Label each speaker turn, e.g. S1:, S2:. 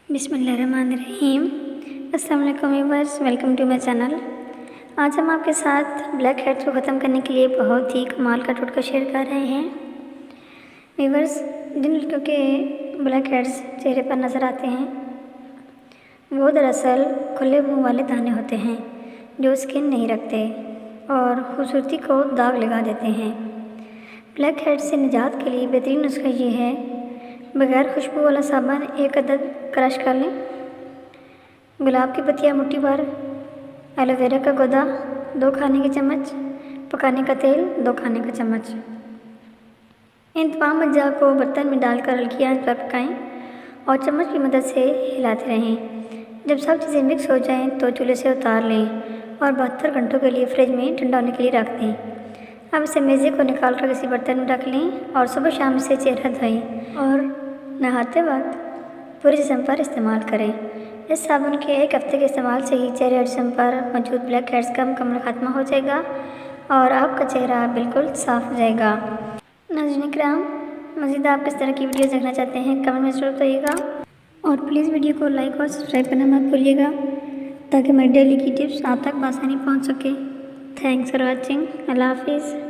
S1: बिस्मिल्लाहिर्रहमानिर्रहीम। अस्सलाम वालेकुम viewers, welcome to my channel. आज हम आपके साथ ब्लैक हेड्स को ख़त्म करने के लिए बहुत ही कमाल का टोटका शेयर कर रहे हैं। व्यूअर्स, जिन लड़कियों के ब्लैक हेड्स चेहरे पर नज़र आते हैं वो दरअसल खुले मुंह वाले दाने होते हैं जो स्किन नहीं रखते और खूबसूरती को दाग लगा देते हैं। ब्लैक हेड्स से निजात के लिए बेहतरीन नुस्खा ये है, बग़ैर खुशबू वाला साबुन 1 अदद क्रश कर लें, गुलाब की पत्तियाँ मुट्ठी भर, एलोवेरा का गूदा 2 खाने के चम्मच, पकाने का तेल 2 खाने का चम्मच। इन तमाम अज्जा को बर्तन में डालकर हल्की आंच पर पकाएं और चम्मच की मदद से हिलाते रहें। जब सब चीज़ें मिक्स हो जाएं तो चूल्हे से उतार लें और 72 घंटों के लिए फ्रिज में ठंडा होने के लिए रख दें। अब इसे मेज़े को निकाल कर किसी बर्तन में रख लें और सुबह शाम इसे चेहरा धोएं और नहाते वक्त पूरे जिस्म पर इस्तेमाल करें। इस साबुन के 1 हफ्ते के इस्तेमाल से ही चेहरे और जिस्म पर मौजूद ब्लैक हेड्स का मुकम्मल खात्मा हो जाएगा और आपका चेहरा बिल्कुल साफ़ हो जाएगा। नाज़रीन किराम, मज़ीद आप किस तरह की वीडियो देखना चाहते हैं कमेंट में ज़रूर बताइएगा और प्लीज़ वीडियो को लाइक और सब्सक्राइब करना मत भूलिएगा ताकि मेरी डेली की टिप्स आप तक आसानी पहुँच सके। Thanks for watching. अल्लाह हाफिज़।